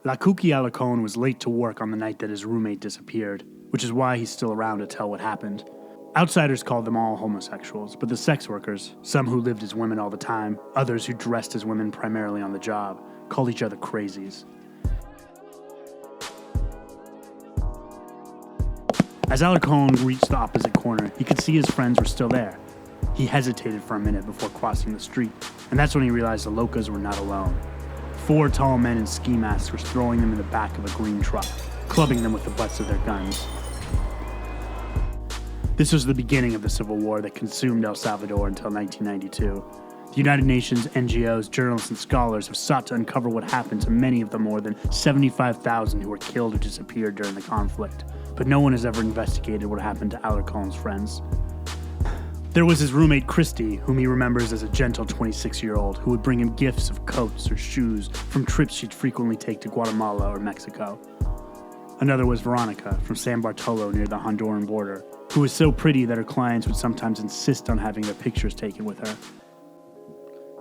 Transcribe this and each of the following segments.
Cuki Alarcon was late to work on the night that his roommate disappeared, which is why he's still around to tell what happened. Outsiders called them all homosexuals, but the sex workers, some who lived as women all the time, others who dressed as women primarily on the job, called each other crazies. As Alarcon reached the opposite corner, he could see his friends were still there. He hesitated for a minute before crossing the street, and that's when he realized the locos were not alone. 4 tall men in ski masks were throwing them in the back of a green truck, clubbing them with the butts of their guns. This was the beginning of the civil war that consumed El Salvador until 1992. The United Nations, NGOs, journalists, and scholars have sought to uncover what happened to many of the more than 75,000 who were killed or disappeared during the conflict, but no one has ever investigated what happened to Alarcon's friends. There was his roommate Christy, whom he remembers as a gentle 26-year-old who would bring him gifts of coats or shoes from trips she'd frequently take to Guatemala or Mexico. Another was Veronica from San Bartolo near the Honduran border, who was so pretty that her clients would sometimes insist on having their pictures taken with her.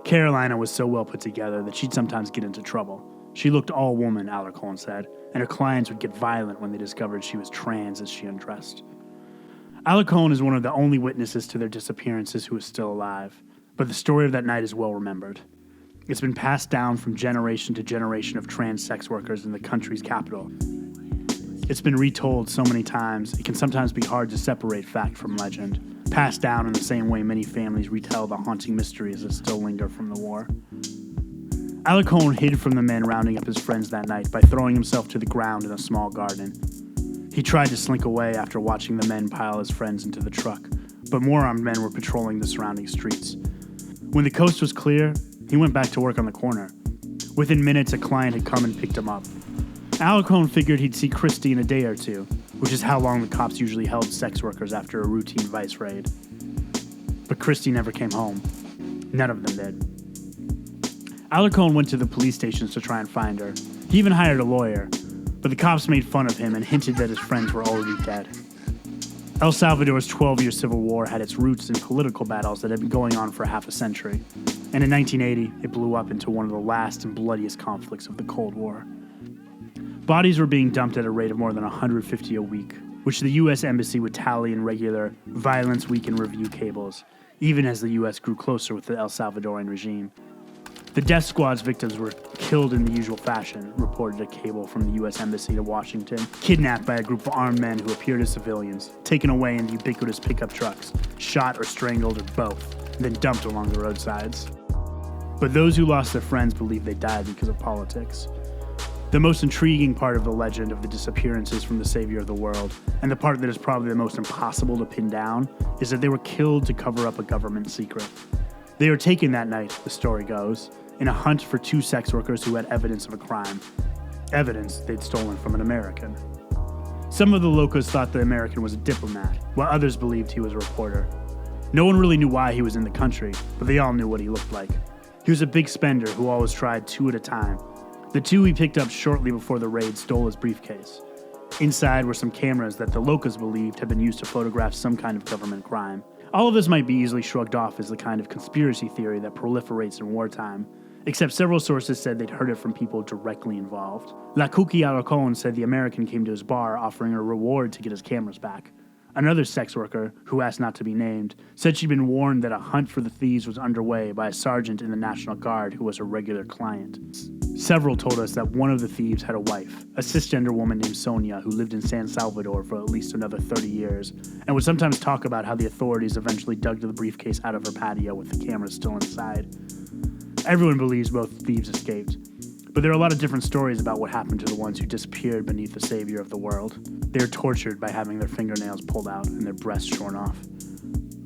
Carolina was so well put together that she'd sometimes get into trouble. She looked all woman, Alarcon said, and her clients would get violent when they discovered she was trans as she undressed. Alarcon is one of the only witnesses to their disappearances who is still alive, but the story of that night is well remembered. It's been passed down from generation to generation of trans sex workers in the country's capital. It's been retold so many times, it can sometimes be hard to separate fact from legend, passed down in the same way many families retell the haunting mysteries that still linger from the war. Alarcon hid from the men rounding up his friends that night by throwing himself to the ground in a small garden. He tried to slink away after watching the men pile his friends into the truck, but more armed men were patrolling the surrounding streets. When the coast was clear, he went back to work on the corner. Within minutes, a client had come and picked him up. Alarcon figured he'd see Christy in a day or two, which is how long the cops usually held sex workers after a routine vice raid. But Christy never came home. None of them did. Alarcon went to the police stations to try and find her. He even hired a lawyer, but the cops made fun of him and hinted that his friends were already dead. El Salvador's 12-year civil war had its roots in political battles that had been going on for half a century, and in 1980, it blew up into one of the last and bloodiest conflicts of the Cold War. Bodies were being dumped at a rate of more than 150 a week, which the U.S. Embassy would tally in regular Violence Week in Review cables, even as the U.S. grew closer with the El Salvadoran regime. The death squad's victims were killed in the usual fashion, reported a cable from the U.S. Embassy to Washington, kidnapped by a group of armed men who appeared as civilians, taken away in the ubiquitous pickup trucks, shot or strangled or both, and then dumped along the roadsides. But those who lost their friends believe they died because of politics. The most intriguing part of the legend of the disappearances from the savior of the world, and the part that is probably the most impossible to pin down, is that they were killed to cover up a government secret. They were taken that night, the story goes, in a hunt for 2 sex workers who had evidence of a crime. Evidence they'd stolen from an American. Some of the locals thought the American was a diplomat, while others believed he was a reporter. No one really knew why he was in the country, but they all knew what he looked like. He was a big spender who always tried 2 at a time. The 2 he picked up shortly before the raid stole his briefcase. Inside were some cameras that the locals believed had been used to photograph some kind of government crime. All of this might be easily shrugged off as the kind of conspiracy theory that proliferates in wartime, except several sources said they'd heard it from people directly involved. Cuki Alarcon said the American came to his bar offering a reward to get his cameras back. Another sex worker, who asked not to be named, said she'd been warned that a hunt for the thieves was underway by a sergeant in the National Guard who was a regular client. Several told us that one of the thieves had a wife, a cisgender woman named Sonia who lived in San Salvador for at least another 30 years, and would sometimes talk about how the authorities eventually dug the briefcase out of her patio with the cameras still inside. Everyone believes both thieves escaped, but there are a lot of different stories about what happened to the ones who disappeared beneath the savior of the world. They were tortured by having their fingernails pulled out and their breasts shorn off.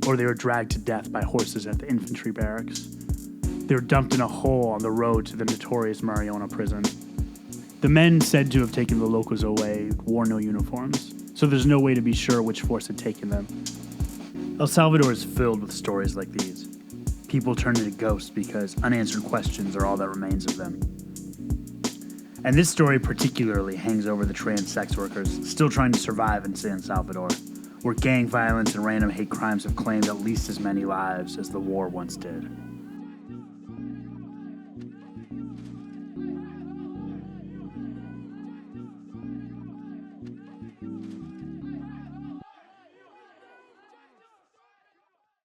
Or they were dragged to death by horses at the infantry barracks. They were dumped in a hole on the road to the notorious Mariana prison. The men said to have taken the locals away wore no uniforms, so there's no way to be sure which force had taken them. El Salvador is filled with stories like these. People turn into ghosts because unanswered questions are all that remains of them. And this story particularly hangs over the trans sex workers still trying to survive in San Salvador, where gang violence and random hate crimes have claimed at least as many lives as the war once did.